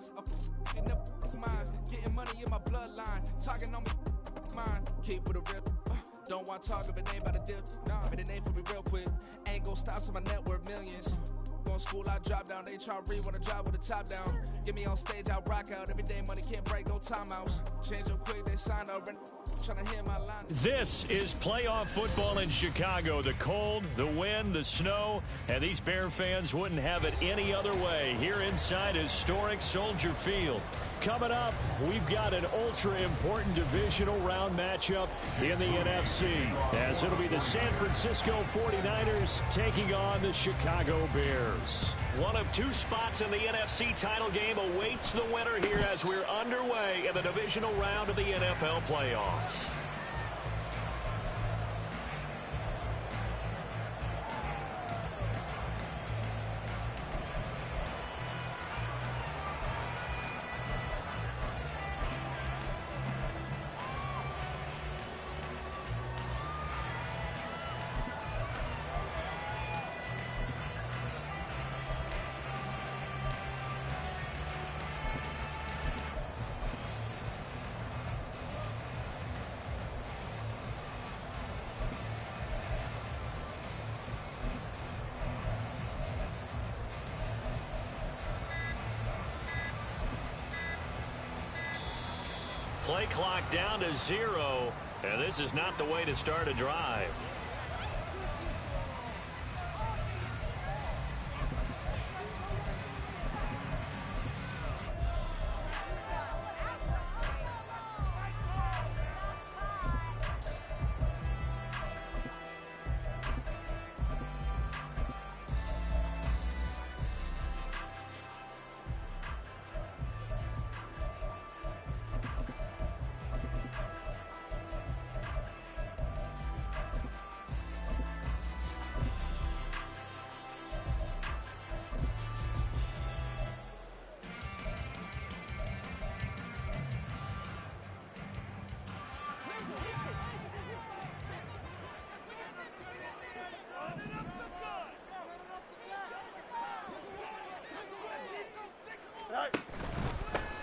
lines. Mine, getting money in my bloodline. Talking on me, mine. Keep with a rip. Don't want to talk if it ain't about to dip. Nah, but it ain't for me real quick. Ain't gon' stop till my net worth millions. Going school, I drop down. They try to read when I drive with the top down. Get me on stage, I rock out. Every day money can't break, go timeouts. Change up quick, they sign up. Trying to hear my line. This is playoff football in Chicago. The cold, the wind, the snow, and these Bear fans wouldn't have it any other way here inside historic Soldier Field. Coming up, we've got an ultra-important divisional round matchup in the NFC, as it'll be the San Francisco 49ers taking on the Chicago Bears. One of two spots in the NFC title game awaits the winner here as we're underway in the divisional round of the NFL playoffs. Play clock down to 0, and this is not the way to start a drive.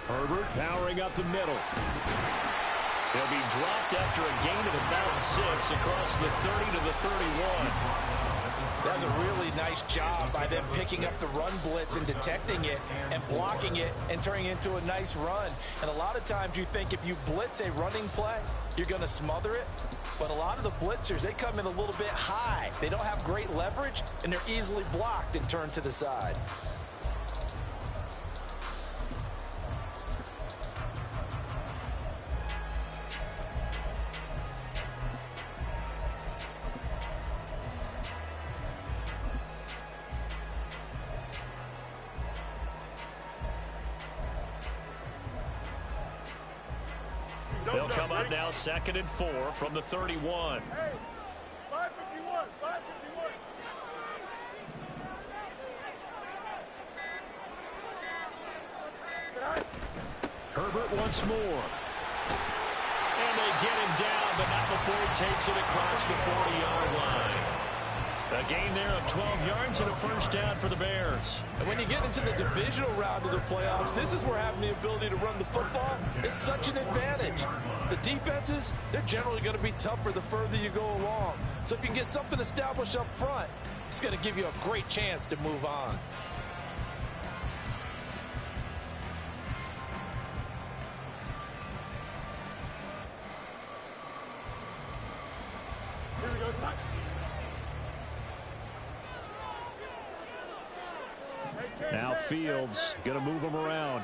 Herbert powering up the middle. He'll be dropped after a gain of about 6 across the 30 to the 31. That's a really nice job by them picking up the run blitz and detecting it and blocking it and turning it into a nice run. And a lot of times you think if you blitz a running play, you're going to smother it. But a lot of the blitzers, they come in a little bit high. They don't have great leverage, and they're easily blocked and turned to the side. They'll come up now 2nd and 4 from the 31. Hey, 551, 551. Herbert once more. And they get him down, but not before he takes it across the 40-yard line. A gain there of 12 yards and a first down for the Bears. And when you get into the divisional round of the playoffs, this is where having the ability to run the football is such an advantage. The defenses, they're generally going to be tougher the further you go along. So if you can get something established up front, it's going to give you a great chance to move on. Here we go, Scott. Now Fields going to move him around.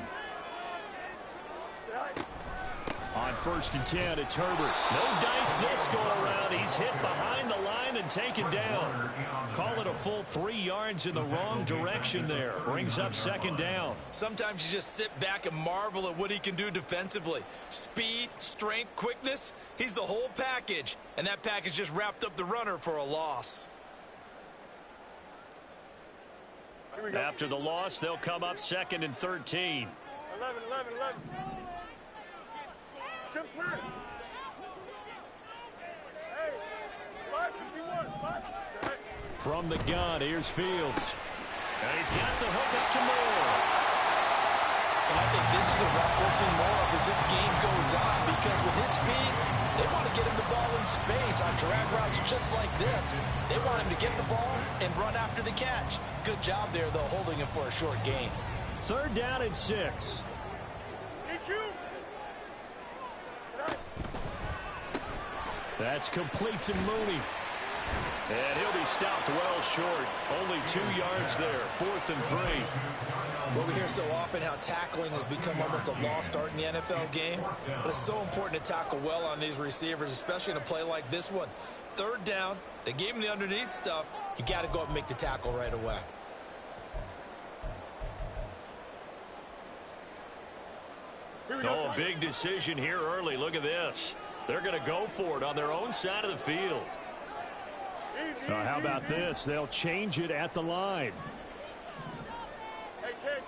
On 1st and 10, it's Herbert. No dice this go around. He's hit behind the line and taken down. Call it a full 3 yards in the wrong direction there. Brings up 2nd down. Sometimes you just sit back and marvel at what he can do defensively. Speed, strength, quickness. He's the whole package. And that package just wrapped up the runner for a loss. After the loss, they'll come up 2nd and 13. 11. Chip Slick. Hey, 551. From the gun, here's Fields. And he's got the hook up to Moore. And I this is a rep we'll see more of as this game goes on, because with his speed, they want to get him the ball in space on drag routes just like this. They want him to get the ball and run after the catch. Good job there, though, holding him for a short gain. 3rd down and 6. That's complete to Mooney. And he'll be stopped well short. Only 2 yards there. 4th and 3. Well, we hear so often how tackling has become almost a lost art in the NFL game. But it's so important to tackle well on these receivers, especially in a play like this one. 3rd down, they gave him the underneath stuff. You got to go up and make the tackle right away. Oh, big decision here early. Look at this. They're going to go for it on their own side of the field. How about this? They'll change it at the line. Hey, Ken.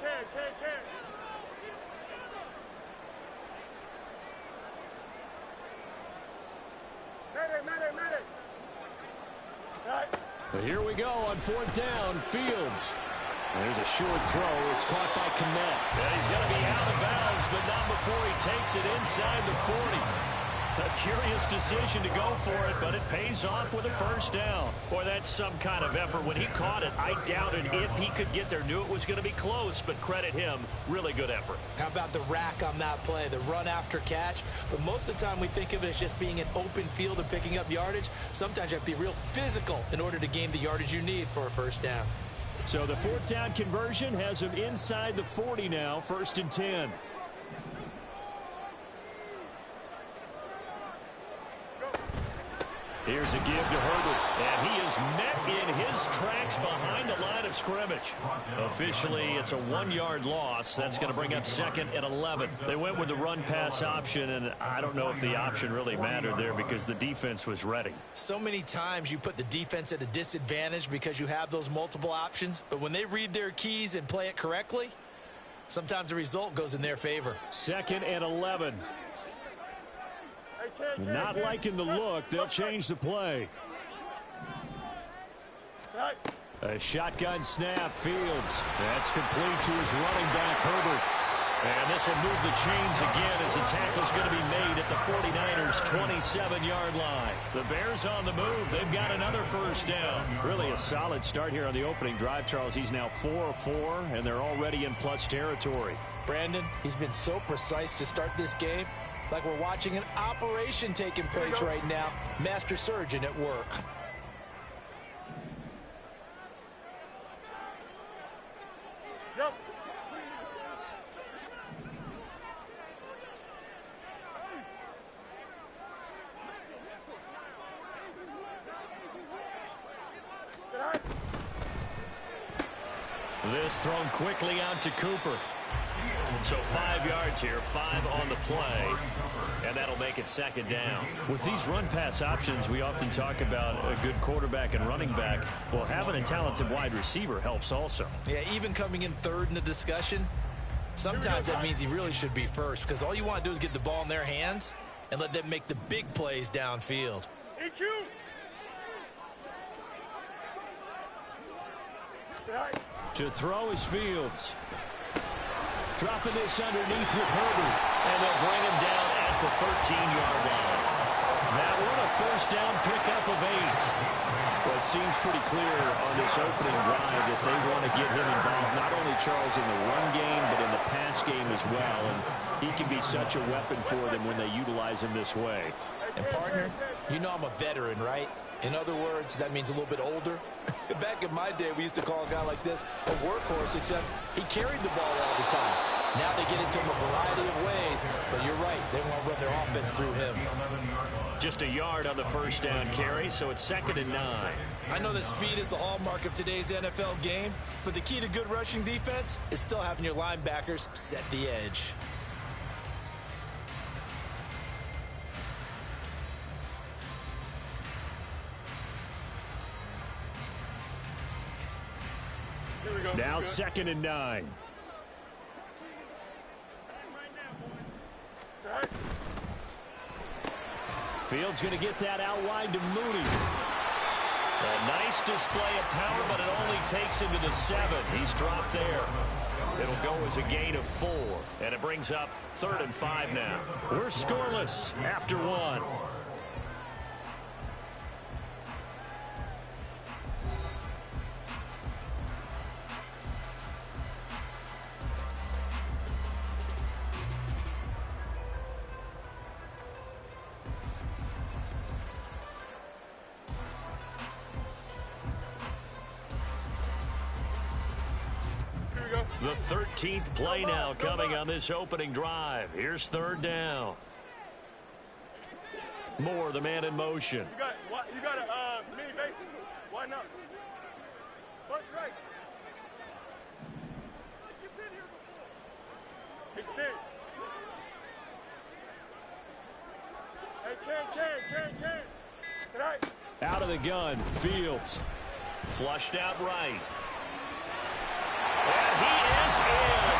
Medic. Right. But here we go on 4th down. Fields. There's a short throw. It's caught by Kmet. And he's going to be out of bounds, but not before he takes it inside the 40. A curious decision to go for it, but it pays off with a 1st down. Boy, that's some kind of effort. When he caught it, I doubted if he could get there. Knew it was going to be close, but credit him. Really good effort. How about the rack on that play, the run after catch? But most of the time we think of it as just being an open field and picking up yardage. Sometimes you have to be real physical in order to gain the yardage you need for a 1st down. So the 4th down conversion has him inside the 40 now, 1st and 10. Here's a give to Herbert, and he is met in his tracks behind the line of scrimmage. Officially, it's a 1-yard loss. That's going to bring up 2nd and 11. They went with the run-pass option, and I don't know if the option really mattered there because the defense was ready. So many times you put the defense at a disadvantage because you have those multiple options, but when they read their keys and play it correctly, sometimes the result goes in their favor. 2nd and 11. Not liking the look. They'll change the play. A shotgun snap. Fields. That's complete to his running back, Herbert. And this will move the chains again as the tackle's going to be made at the 49ers' 27-yard line. The Bears on the move. They've got another 1st down. Really a solid start here on the opening drive, Charles. He's now 4 of 4, and they're already in plus territory. Brandon, he's been so precise to start this game. Like we're watching an operation taking place right now. Master surgeon at work. Yep. This thrown quickly out to Cooper. So 5 yards here, 5 on the play, and that'll make it 2nd down. With these run-pass options, we often talk about a good quarterback and running back. Well, having a talented wide receiver helps also. Yeah, even coming in 3rd in the discussion, sometimes that means he really should be 1st, because all you want to do is get the ball in their hands and let them make the big plays downfield. EQ. To throw is Fields. Dropping this underneath with Herbert. And they'll bring him down at the 13-yard line. That one a 1st down pickup of 8. Well, it seems pretty clear on this opening drive that they want to get him involved, not only, Charles, in the run game, but in the pass game as well. And he can be such a weapon for them when they utilize him this way. And, partner, you know I'm a veteran, right? In other words, that means a little bit older. Back in my day, we used to call a guy like this a workhorse, except he carried the ball all the time. Now they get into him a variety of ways, but you're right. They want to run their offense through him. Just a yard on the 1st down carry, so it's 2nd and 9. I know that speed is the hallmark of today's NFL game, but the key to good rushing defense is still having your linebackers set the edge. Now 2nd and 9. Fields going to get that out wide to Mooney. A nice display of power, but it only takes him to the 7. He's dropped there. It'll go as a gain of 4, and it brings up 3rd and 5 now. We're scoreless after 1. The 13th play now coming on this opening drive. Here's 3rd down. Moore, the man in motion. You got a mini base. Why not? Punch right. You've been here before. Extend. Hey, Ken. Tonight. Out of the gun, Fields. Flushed out right. And he is in.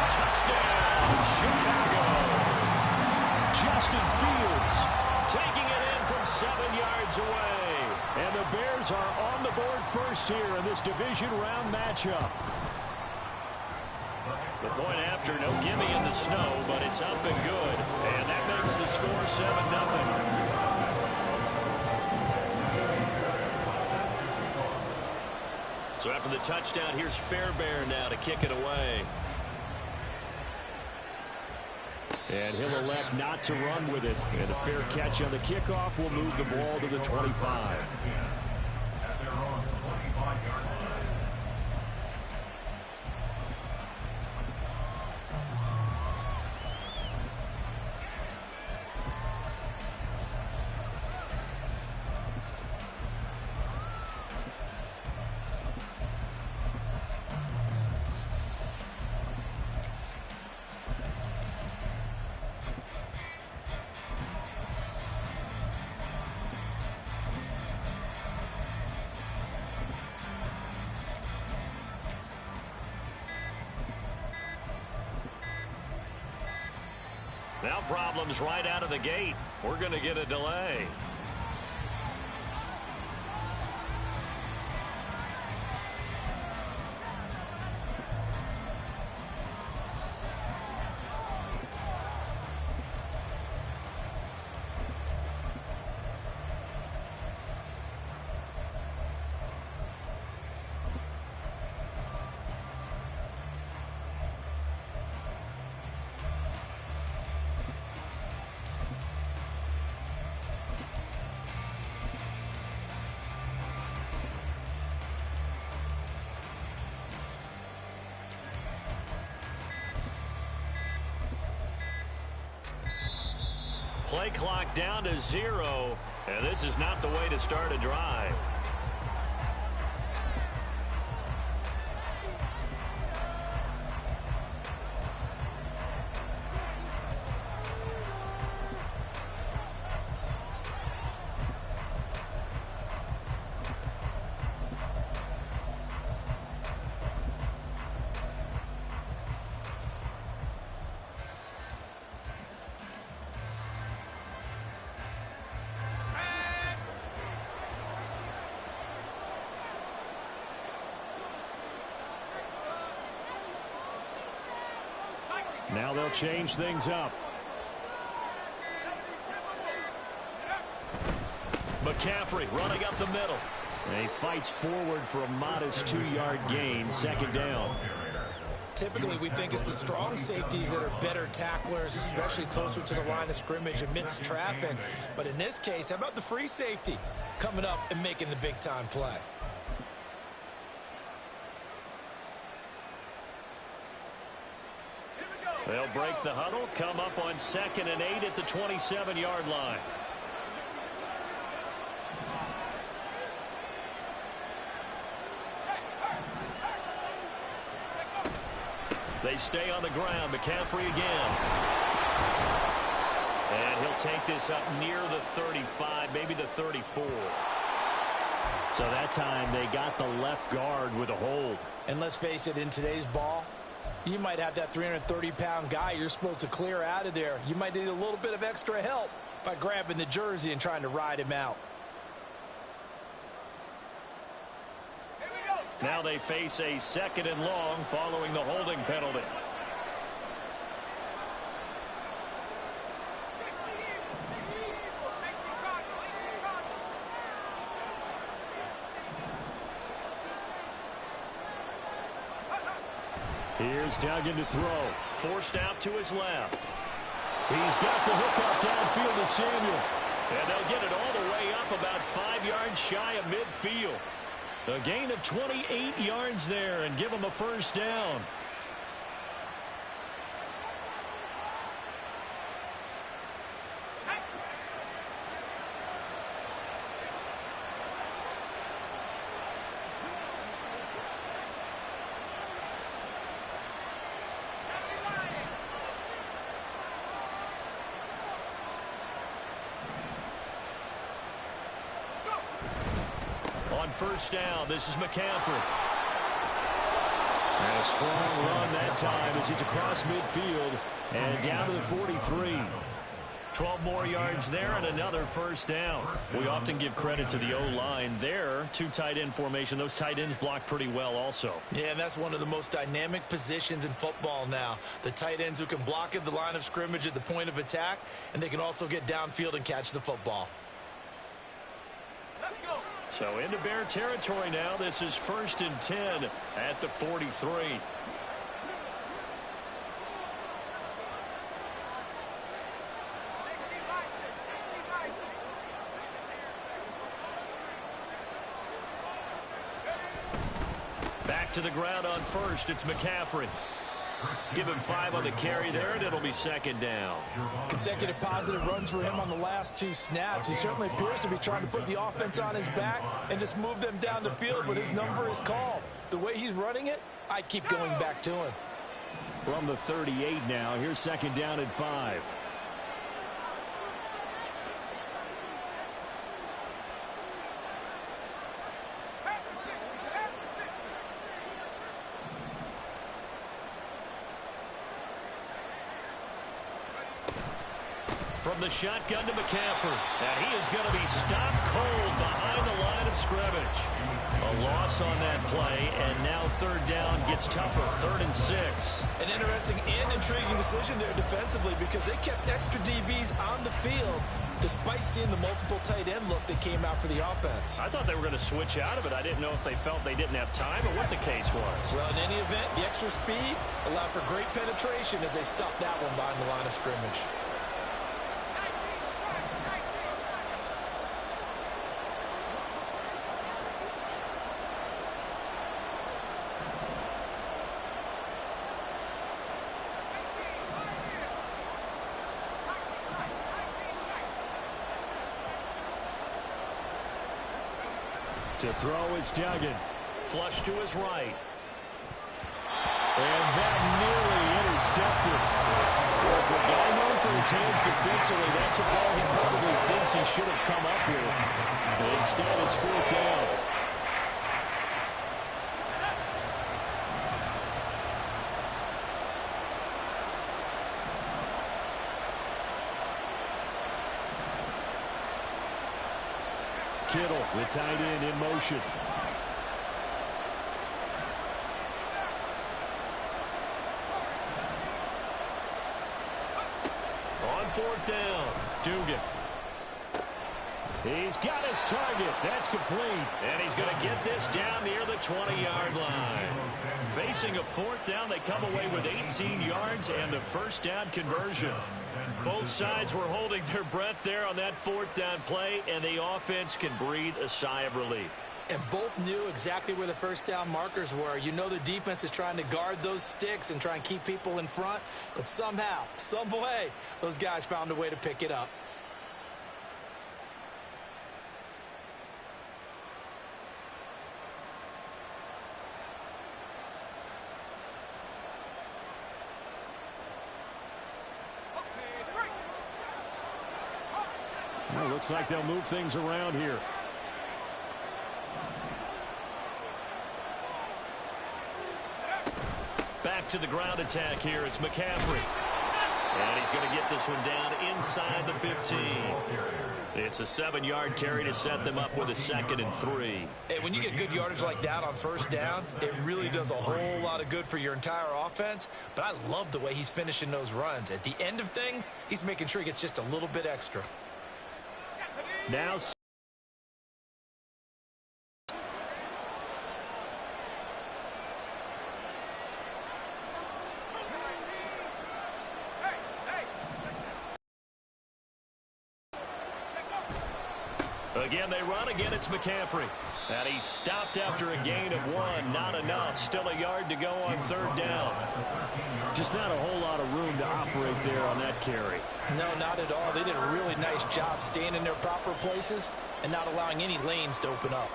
Touchdown, Chicago. Justin Fields taking it in from 7 yards away. And the Bears are on the board first here in this division round matchup. The point after, no gimme in the snow, but it's up and good. And that makes the score 7-0. So after the touchdown, here's Fairbairn now to kick it away. And he'll elect not to run with it. And a fair catch on the kickoff will move the ball to the 25. Now problems right out of the gate. We're going to get a delay. Play clock down to 0, and this is not the way to start a drive. Now they'll change things up. McCaffrey running up the middle. And he fights forward for a modest 2-yard gain, 2nd down. Typically, we think it's the strong safeties that are better tacklers, especially closer to the line of scrimmage amidst traffic. But in this case, how about the free safety coming up and making the big-time play? They'll break the huddle, come up on 2nd and 8 at the 27-yard line. They stay on the ground. McCaffrey again. And he'll take this up near the 35, maybe the 34. So that time they got the left guard with a hold. And let's face it, in today's ball, you might have that 330-pound guy you're supposed to clear out of there. You might need a little bit of extra help by grabbing the jersey and trying to ride him out. Now they face a 2nd and long following the holding penalty. Here's Duggan to throw. Forced out to his left. He's got the hook up downfield to Samuel. And they'll get it all the way up about 5 yards shy of midfield. A gain of 28 yards there and give him a first down. On first down, this is McCaffrey. And a strong run that time as he's across midfield and down to the 43. 12 more yards there and another first down. We often give credit to the O-line there. 2 tight end formation. Those tight ends block pretty well also. Yeah, and that's one of the most dynamic positions in football now. The tight ends who can block at the line of scrimmage at the point of attack, and they can also get downfield and catch the football. So into Bear territory now. This is 1st and 10 at the 43. Back to the ground on first. It's McCaffrey. Give him 5 on the carry there, and it'll be 2nd down. Consecutive positive runs for him on the last 2 snaps. He certainly appears to be trying to put the offense on his back and just move them down the field, but his number is called. The way he's running it, I keep going back to him. From the 38 now, here's 2nd down and 5. From the shotgun to McCaffrey. And he is going to be stopped cold behind the line of scrimmage. A loss on that play, and now 3rd down gets tougher. 3rd and 6. An interesting and intriguing decision there defensively because they kept extra DBs on the field despite seeing the multiple tight end look that came out for the offense. I thought they were going to switch out of it. I didn't know if they felt they didn't have time or what the case was. Well, in any event, the extra speed allowed for great penetration as they stopped that one behind the line of scrimmage. To throw is Duggan. Flush to his right. And that nearly intercepted. Well, for a guy known for his hands defensively, that's a ball he probably thinks he should have come up with. But instead, it's 4th down. Kittle, the tight end, in motion. On 4th down, Dugan. He's got his target. That's complete. And he's going to get this down near the 20-yard line. Facing a 4th down, they come away with 18 yards and the first down conversion. Both sides were holding their breath there on that 4th down play, and the offense can breathe a sigh of relief. And both knew exactly where the first down markers were. You know the defense is trying to guard those sticks and try and keep people in front, but somehow, some way, those guys found a way to pick it up. Well, looks like they'll move things around here. Back to the ground attack here. It's McCaffrey. And he's going to get this one down inside the 15. It's a 7-yard carry to set them up with a 2nd and 3. Hey, when you get good yardage like that on first down, it really does a whole lot of good for your entire offense. But I love the way he's finishing those runs. At the end of things, he's making sure he gets just a little bit extra. Now Again, they run. Again, it's McCaffrey. And he's stopped after a gain of 1. Not enough. Still a yard to go on 3rd down. Just not a whole lot of room to operate there on that carry. No, not at all. They did a really nice job staying in their proper places and not allowing any lanes to open up.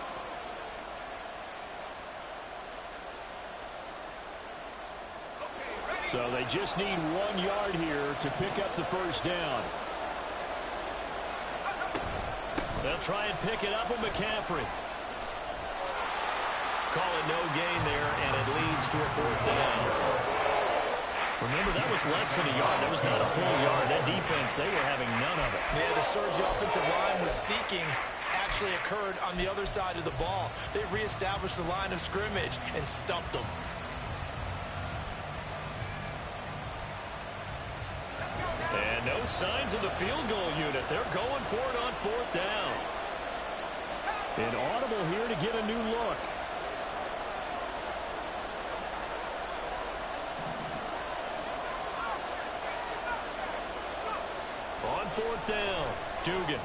So they just need 1 yard here to pick up the 1st down. They'll try and pick it up with McCaffrey. Call it no gain there, and it leads to a 4th down. Remember, that was less than a yard. That was not a full yard. That defense, they were having none of it. Yeah, the surge the offensive line was seeking actually occurred on the other side of the ball. They reestablished the line of scrimmage and stuffed them. And no signs of the field goal unit. They're going for it on 4th down. An audible here to get a new look. On 4th down, Dugan.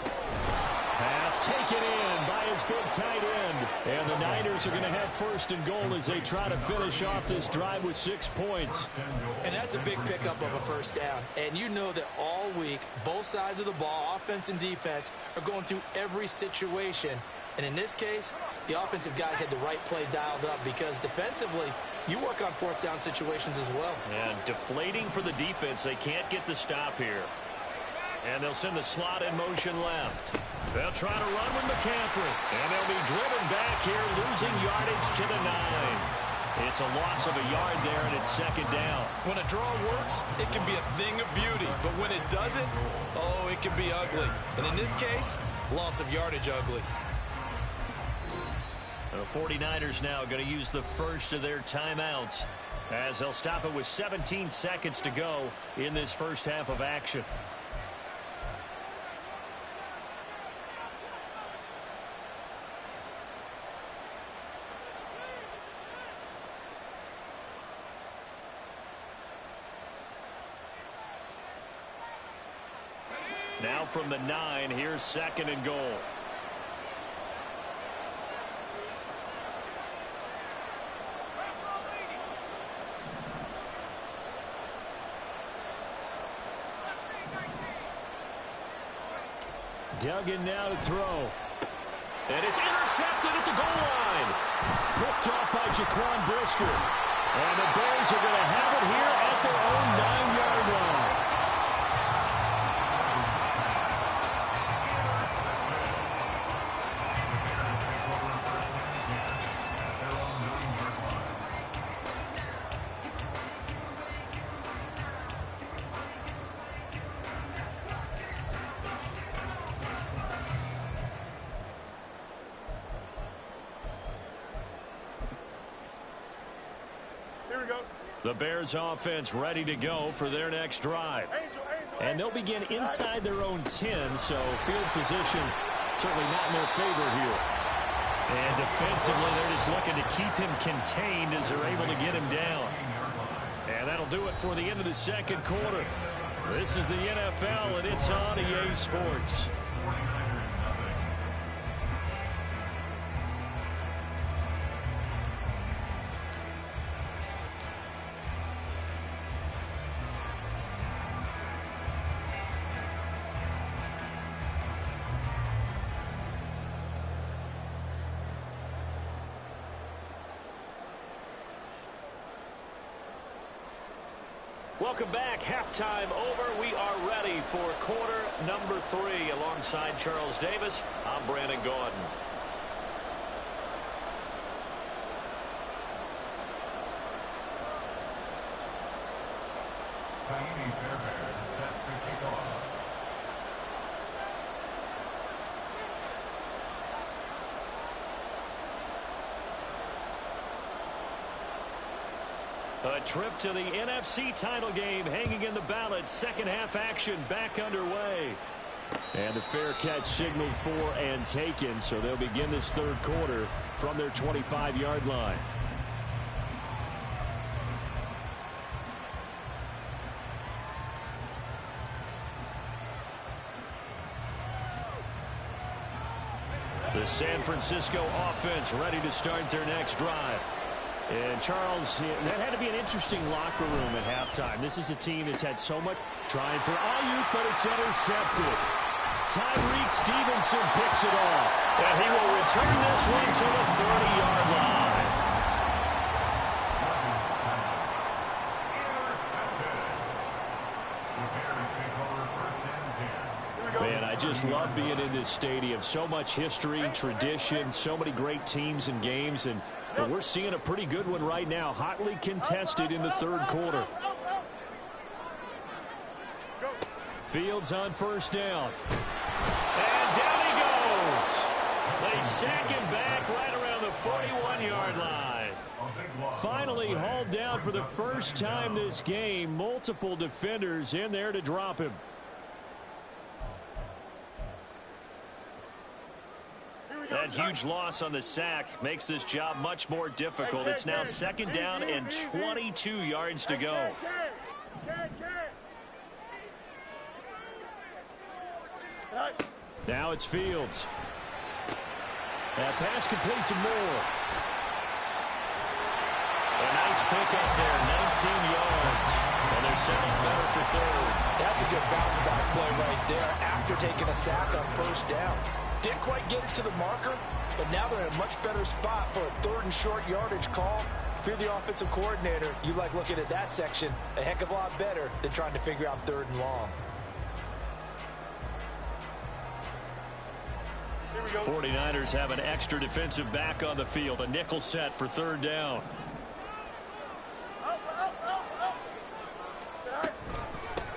Pass taken in by his big tight end. And the Niners are going to have 1st and goal as they try to finish off this drive with 6 points. And that's a big pickup of a 1st down. And you know that all week, both sides of the ball, offense and defense, are going through every situation. And in this case, the offensive guys had the right play dialed up because defensively, you work on 4th down situations as well. And deflating for the defense. They can't get the stop here. And they'll send the slot in motion left. They'll try to run with McCaffrey. And they'll be driven back here, losing yardage to the 9. It's a loss of a yard there, and it's 2nd down. When a draw works, it can be a thing of beauty. But when it doesn't, oh, it can be ugly. And in this case, loss of yardage ugly. The 49ers now going to use the first of their timeouts as they'll stop it with 17 seconds to go in this first half of action. Now from the 9, here's 2nd and goal. Dug in now to throw. And it's intercepted at the goal line. Picked off by Jaquan Brisker. And the Bears are going to have it here at their own 9-yard line. The Bears offense ready to go for their next drive. And they'll begin inside their own 10, so field position certainly not in their favor here. And defensively, they're just looking to keep him contained as they're able to get him down. And that'll do it for the end of the 2nd quarter. This is the NFL, and it's on EA Sports. Welcome back. Halftime over. We are ready for quarter number 3. Alongside Charles Davis, I'm Brandon Gaudin. A trip to the NFC title game hanging in the balance. Second half action back underway. And the fair catch signaled for and taken, so they'll begin this 3rd quarter from their 25-yard line. The San Francisco offense ready to start their next drive. And Charles, that had to be an interesting locker room at halftime. This is a team that's had so much trying for Ayuk, but it's intercepted. Tyreek Stevenson picks it off. And he will return this one to the 30-yard line. Man, I just love being in this stadium. So much history, tradition, so many great teams and games, and we're seeing a pretty good one right now, hotly contested in the third quarter. Fields on first down. And down he goes. They sack him back right around the 41-yard line. Finally hauled down for the first time this game. Multiple defenders in there to drop him. That huge loss on the sack makes this job much more difficult. It's now second down and 22 yards to go. Now it's Fields. That pass complete to Moore. A nice pickup there, 19 yards. And they're setting better for third. That's a good bounce back play right there after taking a sack on first down. Didn't quite get it to the marker, but now they're in a much better spot for a third and short yardage call. If you're the offensive coordinator, you like looking at that section a heck of a lot better than trying to figure out third and long. 49ers have an extra defensive back on the field. A nickel set for third down.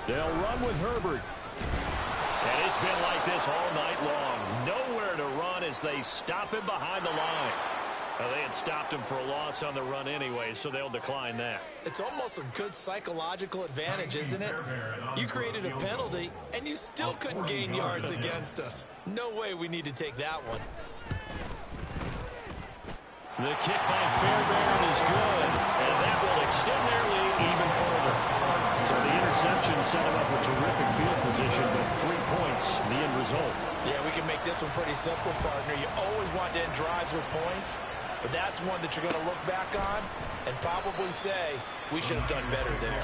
They'll run with Herbert. And it's been like this all night long. Nowhere to run as they stop him behind the line. Well, they had stopped him for a loss on the run anyway, so they'll decline that. It's almost a good psychological advantage, isn't it? You created a penalty, and you still couldn't gain yards against us. No way we need to take that one. The kick by Fairbairn is good, and that will extend their lead even further. So the interception set him up with terrific field position, but 3 points, the end result. Yeah, we can make this one pretty simple, partner. You always want to end drives with points, but that's one that you're going to look back on and probably say, we should have done better there.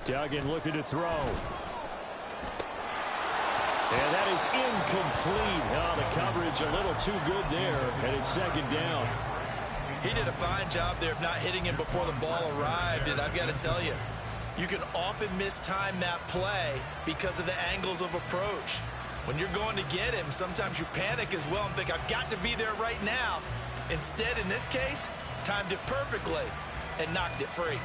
Duggan looking to throw. And that is incomplete. Oh, the coverage a little too good there, and it's second down. He did a fine job there of not hitting him before the ball arrived, and I've got to tell you, you can often mistime that play because of the angles of approach. When you're going to get him, sometimes you panic as well and think, I've got to be there right now. Instead, in this case, timed it perfectly and knocked it free.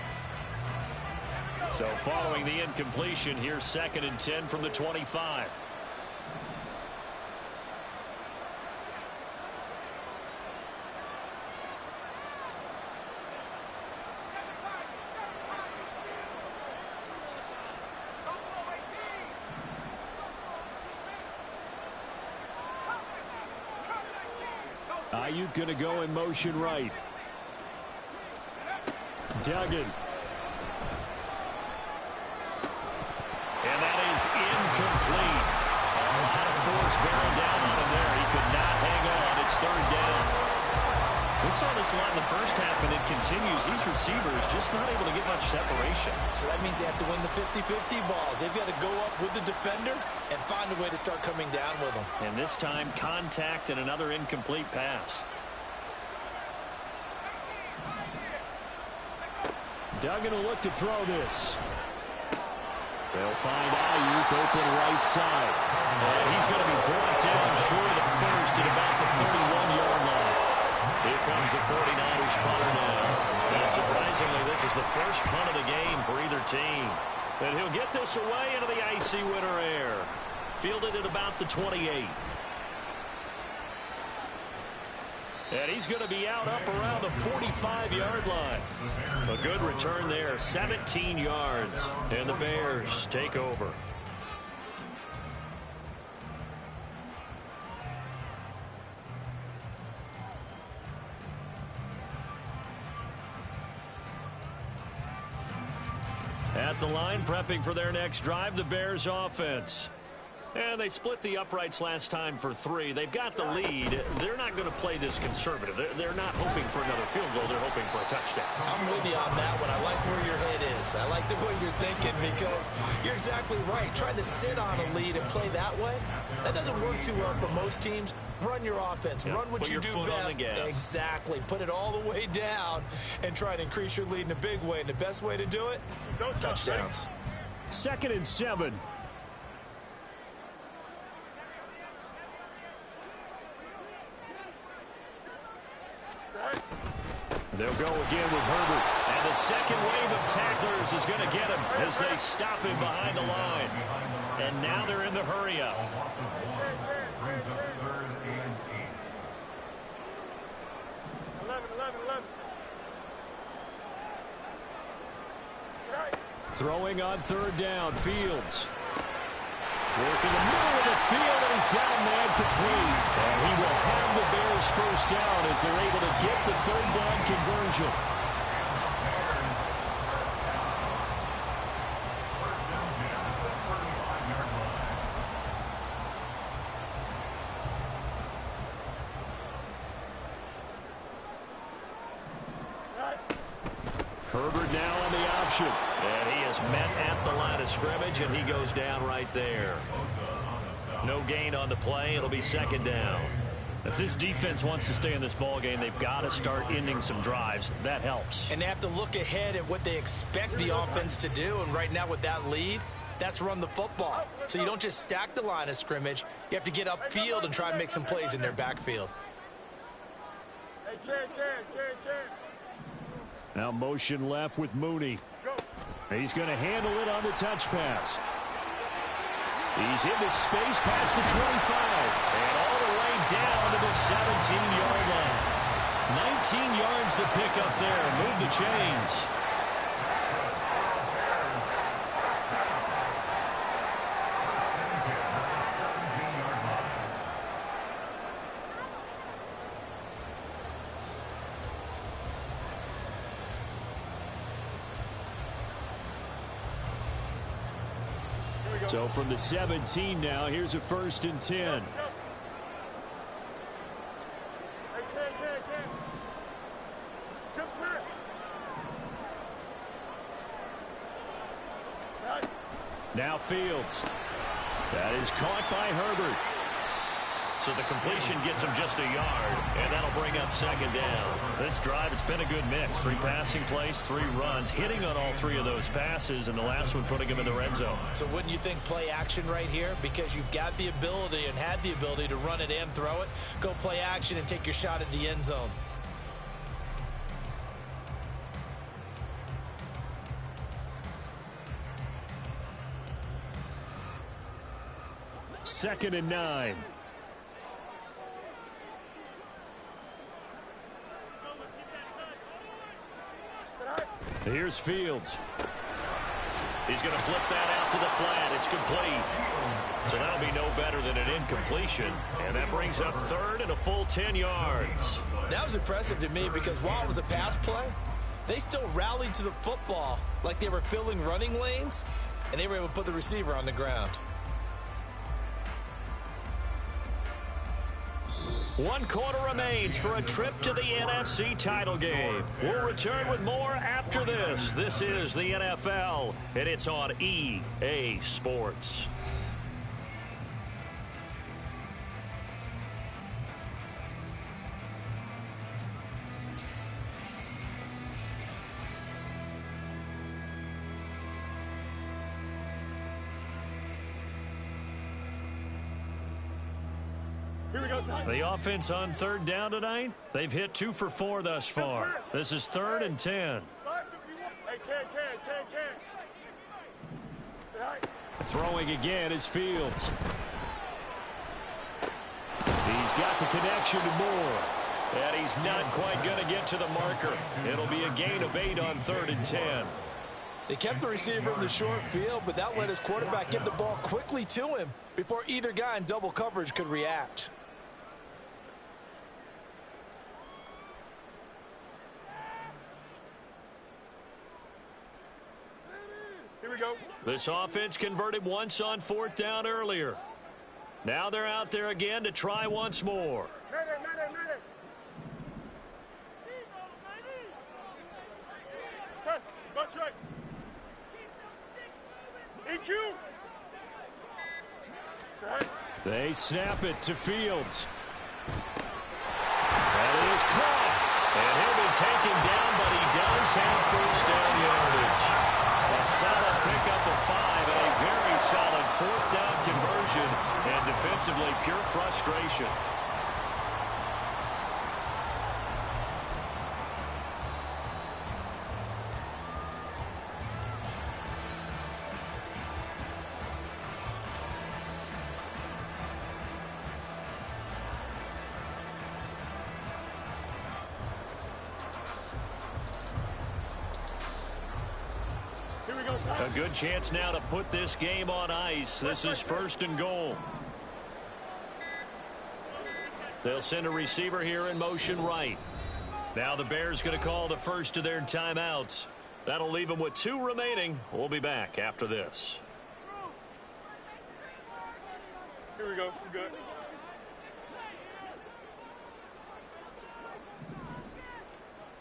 So following the incompletion, here's 2nd and 10 from the 25. Ayuk going to go in motion right. Duggan. And that is incomplete. A lot of force bearing down on him there. He could not hang on. It's third down. We saw this a lot in the first half, and it continues. These receivers just not able to get much separation. So that means they have to win the 50-50 balls. They've got to go up with the defender and find a way to start coming down with them. And this time, contact and another incomplete pass. Duggan will look to throw this. They'll find Ayuk open right side. And he's going to be brought down short of the first at about the 31-yard line. Here comes the 49ers punter now. And surprisingly, this is the first punt of the game for either team. And he'll get this away into the icy winter air. Fielded at about the 28. And he's going to be out up around the 45-yard line. A good return there, 17 yards. And the Bears take over. At the line, prepping for their next drive, the Bears offense. And they split the uprights last time for 3. They've got the lead. They're not going to play this conservative. They're not hoping for another field goal. They're hoping for a touchdown. I'm with you on that one. I like where your head is. I like the way you're thinking because you're exactly right. Trying to sit on a lead and play that way, that doesn't work too well for most teams. Run your offense. Run what you do best. Exactly. Put it all the way down and try to increase your lead in a big way. And the best way to do it, touchdowns. 2nd and 7. They'll go again with Herbert. And the second wave of tacklers is going to get him as they stop him behind the line. And now they're in the hurry up. Throwing on 3rd down, Fields. Working the middle of the field, and he's got a man complete. And he will have the Bears first down as they're able to get the 3rd down conversion. Herbert now on the option. And he is met at the line of scrimmage, and he goes down right there. No gain on the play. It'll be 2nd down. If this defense wants to stay in this ball game, they've got to start ending some drives. That helps. And they have to look ahead at what they expect the offense to do. And right now with that lead, that's run the football. So you don't just stack the line of scrimmage. You have to get upfield and try and make some plays in their backfield. Now motion left with Mooney. He's going to handle it on the touch pass. He's into space past the 25. And all the way down to the 17-yard line. 19 yards to pick up there. Move the chains. So from the 17 now, here's a 1st and 10. Now Fields. That is caught by Herbert. So the completion gets him just a yard, and that'll bring up 2nd down. This drive, it's been a good mix. 3 passing plays, 3 runs, hitting on all 3 of those passes, and the last one putting him in the red zone. So wouldn't you think play action right here? Because you've got the ability and had the ability to run it and throw it. Go play action and take your shot at the end zone. Second and 9. Here's Fields. He's going to flip that out to the flat. It's complete. So that'll be no better than an incompletion. And that brings up 3rd and a full 10 yards. That was impressive to me because while it was a pass play, they still rallied to the football like they were filling running lanes, and they were able to put the receiver on the ground. 1 quarter remains for a trip to the NFC title game. We'll return with more after this. This is the NFL, and it's on EA Sports. we go, son. The offense on third down tonight, they've hit 2 for 4 thus far. This is 3rd and 10. Hey, can. Throwing again is Fields. He's got the connection to Moore. And he's not quite going to get to the marker. It'll be a gain of 8 on 3rd and 10. They kept the receiver in the short field, but that let his quarterback get the ball quickly to him before either guy in double coverage could react. Here we go. This offense converted once on 4th down earlier. Now they're out there again to try once more. Medic. Test, butt right. EQ. Set. They snap it to Fields. That is caught. And he'll be taken down, but he does have first down yardage. A solid pickup of 5 and a very solid 4th down conversion. And defensively, pure frustration. A good chance now to put this game on ice. This is 1st and goal. They'll send a receiver here in motion right. Now the Bears going to call the first of their timeouts. That'll leave them with 2 remaining. We'll be back after this. Here we go. We're good.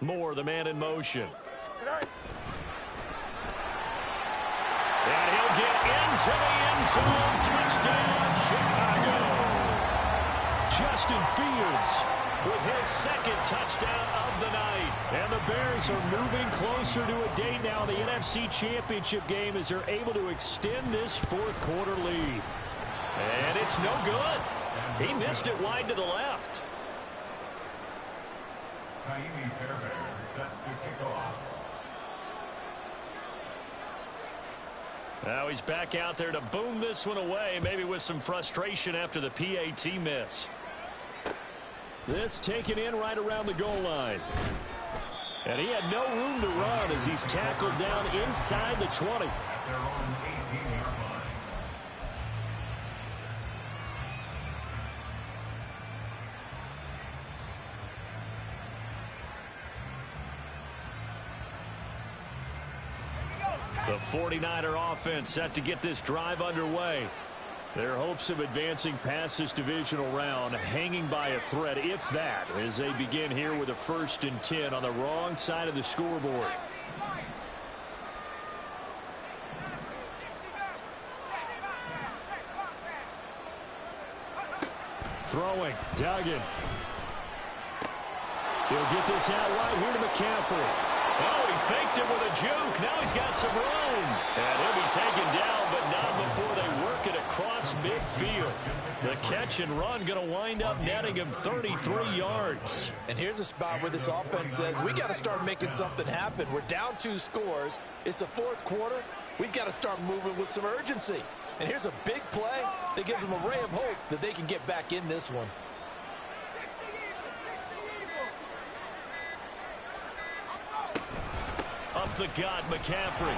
Moore, the man in motion. Good night. And he'll get into the end zone. Touchdown, Chicago. Justin Fields With his 2nd touchdown of the night. And the Bears are moving closer to a date now in the NFC Championship game as they're able to extend this 4th quarter lead. And it's no good. He missed it wide to the left. Now he's back out there to boom this one away, maybe with some frustration after the PAT miss. This taken in right around the goal line. And he had no room to run as he's tackled down inside the 20. The 49er offense set to get this drive underway. Their hopes of advancing past this divisional round hanging by a thread, if that, as they begin here with a 1st and 10 on the wrong side of the scoreboard. Throwing, Duggan. He'll get this out right here to McCaffrey. Oh, he faked it with a juke. Now he's got some room. And he'll be taken down, but not before they work it across midfield. The catch and run going to wind up netting him 33 yards. And here's a spot where this offense says, we got to start making something happen. We're down 2 scores. It's the 4th quarter. We've got to start moving with some urgency. And here's a big play that gives them a ray of hope that they can get back in this one. Up the gut, McCaffrey.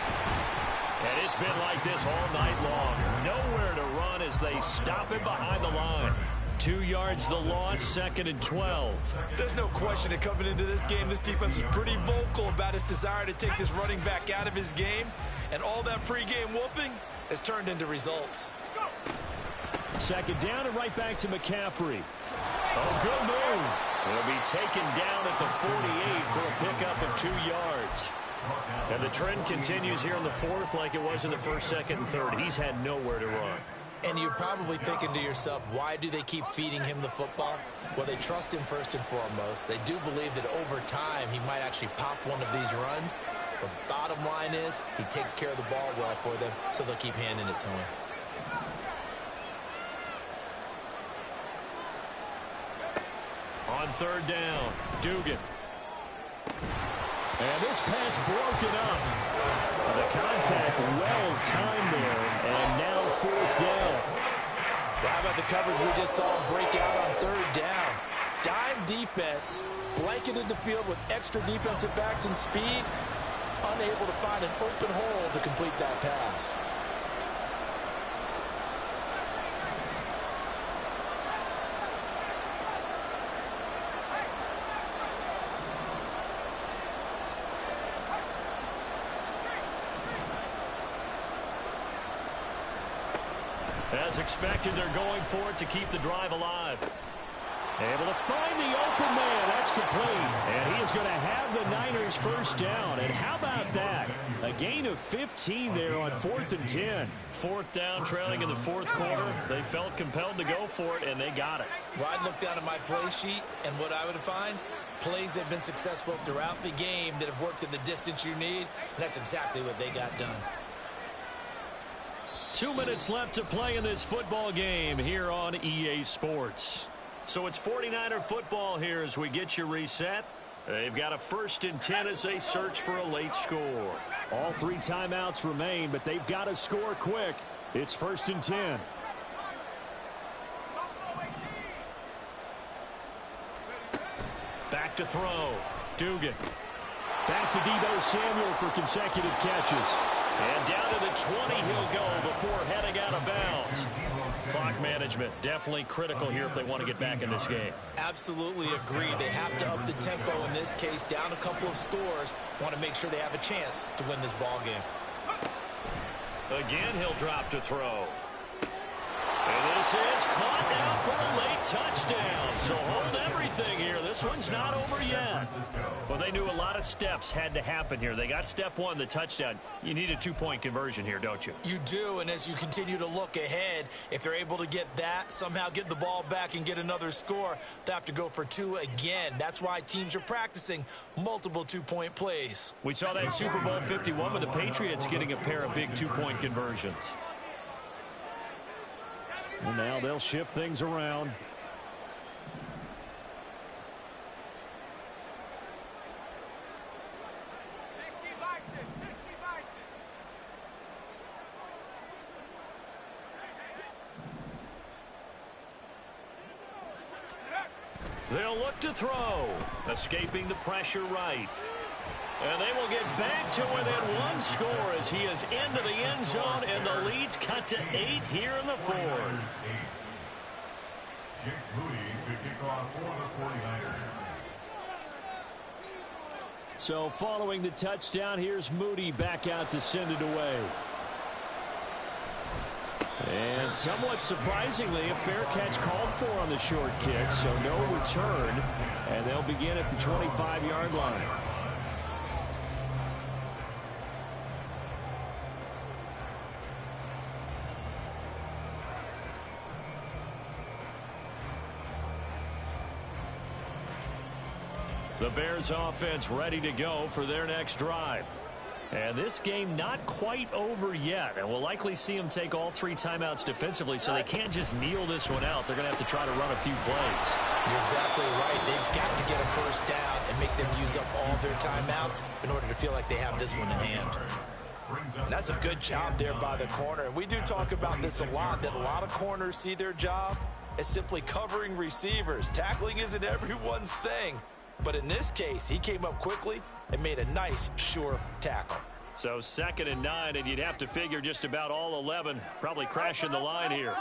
And it's been like this all night long. Nowhere to run as they stop him behind the line. 2 yards the loss, 2nd and 12. There's no question that coming into this game, this defense is pretty vocal about its desire to take this running back out of his game. And all that pregame whooping has turned into results. 2nd down and right back to McCaffrey. Oh, good move. He'll be taken down at the 48 for a pickup of 2 yards. And the trend continues here in the 4th like it was in the 1st, 2nd, and 3rd. He's had nowhere to run. And you're probably thinking to yourself, why do they keep feeding him the football? Well, they trust him first and foremost. They do believe that over time he might actually pop one of these runs. The bottom line is he takes care of the ball well for them, so they'll keep handing it to him. on third down. Dugan. And this pass broken up. The contact well timed there. And now fourth down. Well, how about the coverage we just saw break out on third down? Dime defense, blanketed the field with extra defensive backs and speed, unable to find an open hole to complete that pass. As expected, they're going for it to keep the drive alive. Able to find the open man. That's complete. And he is going to have the Niners first down. And how about that? A gain of 15 there on 4th and 10. Fourth down, trailing in the fourth quarter. They felt compelled to go for it, and they got it. Well, I'd look down at my play sheet, and what I would find, plays that have been successful throughout the game that have worked in the distance you need, and that's exactly what they got done. 2 minutes left to play in this football game here on EA Sports. So it's 49er football here as we get you reset. They've got a 1st and 10 as they search for a late score. All 3 timeouts remain, but they've got to score quick. It's 1st and 10. Back to throw. Dugan. Back to Deebo Samuel for consecutive catches. And down to the 20 he'll go before heading out of bounds. Clock management definitely critical here if they want to get back in this game. Absolutely agree. They have to up the tempo in this case, down a couple of scores. Want to make sure they have a chance to win this ball game. Again, he'll drop to throw. And this is caught now for a late touchdown. So hold everything here. This one's not over yet. Well, they knew a lot of steps had to happen here. They got step 1, the touchdown. You need a 2-point conversion here, don't you? You do, and as you continue to look ahead, if they're able to get that, somehow get the ball back and get another score, they have to go for 2 again. That's why teams are practicing multiple 2-point plays. We saw that Super Bowl 51 with the Patriots getting a pair of big 2-point conversions. Well, now they'll shift things around. They'll look to throw. Escaping the pressure right. And they will get back to within 1 score as he is into the end zone, and the lead's cut to 8 here in the 4th. Jake Moody to kick off for the 49ers. So following the touchdown, here's Moody back out to send it away. And somewhat surprisingly, a fair catch called for on the short kick, so no return. And they'll begin at the 25-yard line. The Bears offense ready to go for their next drive. And this game not quite over yet. And we'll likely see them take all 3 timeouts defensively, so they can't just kneel this one out. They're going to have to try to run a few plays. You're exactly right. They've got to get a first down and make them use up all their timeouts in order to feel like they have this one in hand. And that's a good job there by the corner. And we do talk about this a lot, that a lot of corners see their job as simply covering receivers. Tackling isn't everyone's thing. But in this case, he came up quickly and made a nice, sure tackle. So 2nd and 9, and you'd have to figure just about all 11 probably crashing the line here.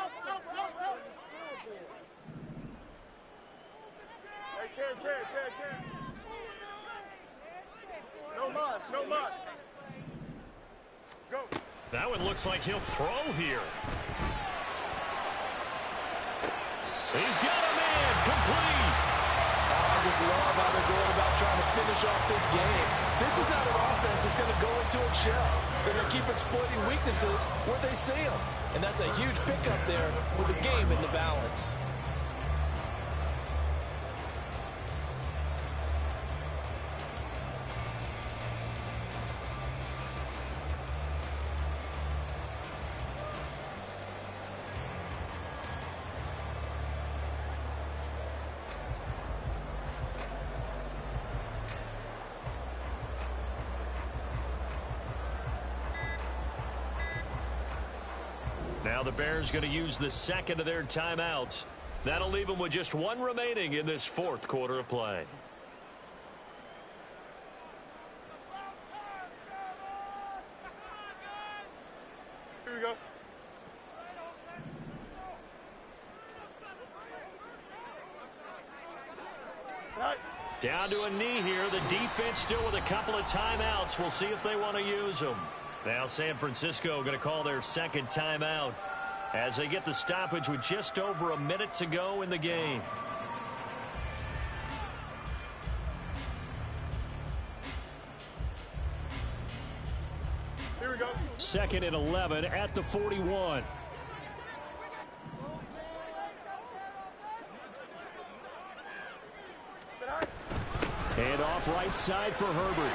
No muss, no muss. Go. That one looks like he'll throw here. He's got a man, complete. I just love how they're going about trying to finish off this game. This is not an offense that's going to go into a shell. They're going to keep exploiting weaknesses where they see them. And that's a huge pickup there with the game in the balance. the Bears going to use the second of their timeouts. That'll leave them with just one remaining in this fourth quarter of play. Here we go. Down to a knee here. The defense still with a couple of timeouts. We'll see if they want to use them. Now San Francisco going to call their second timeout as they get the stoppage with just over a minute to go in the game. Here we go. 2nd and 11 at the 41. And off right side for Herbert.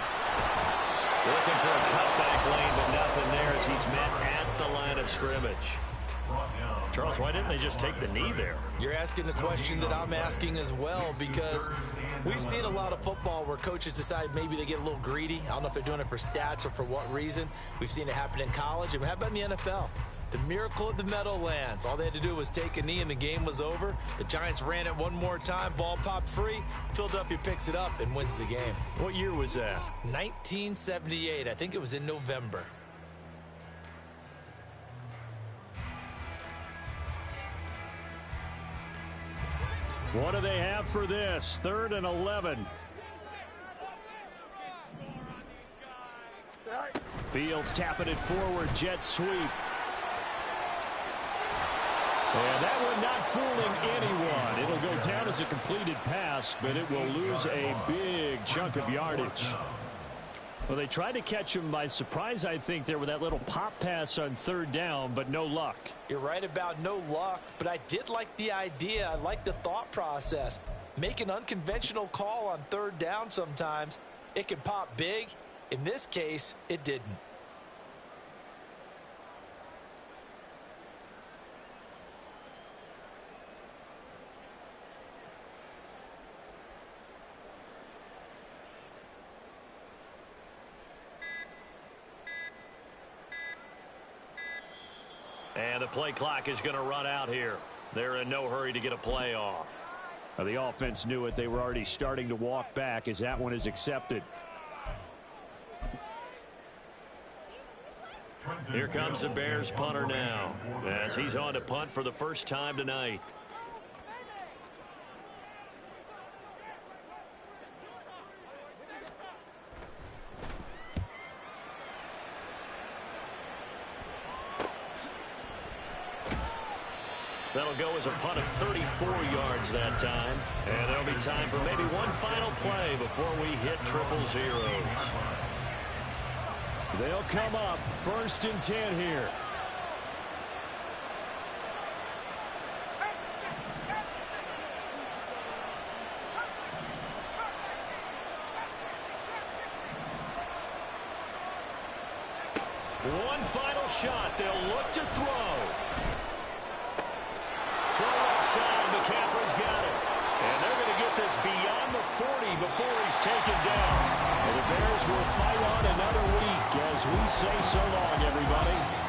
Looking for a cutback lane, but nothing there as he's met at the line of scrimmage. Charles, why didn't they just take the knee there? You're asking the question that I'm asking as well, because we've seen a lot of football where coaches decide maybe they get a little greedy. I don't know if they're doing it for stats or for what reason. We've seen it happen in college. And how about in the NFL? The miracle at the Meadowlands. All they had to do was take a knee and the game was over. The Giants ran it one more time. Ball popped free. Philadelphia picks it up and wins the game. What year was that? 1978. I think it was in November. What do they have for this? 3rd and 11. Fields tapping it forward. Jet sweep. And that one not fooling anyone. It'll go down as a completed pass, but it will lose a big chunk of yardage. Well, they tried to catch him by surprise, I think, there with that little pop pass on 3rd down, but no luck. You're right about no luck, but I did like the idea. I like the thought process. Make an unconventional call on 3rd down sometimes. It can pop big. In this case, it didn't. And the play clock is going to run out here. They're in no hurry to get a play off. Well, the offense knew it. They were already starting to walk back as that one is accepted. Here comes the Bears punter now as he's on to punt for the first time tonight. That'll go as a punt of 34 yards that time. And there'll be time for maybe one final play before we hit triple zeros. They'll come up 1st and 10 here. One final shot. They'll look to throw. Throw outside. McCaffrey's got it. And they're going to get this beyond the 40 before he's taken down. And the Bears will fight on another week as we say so long, everybody.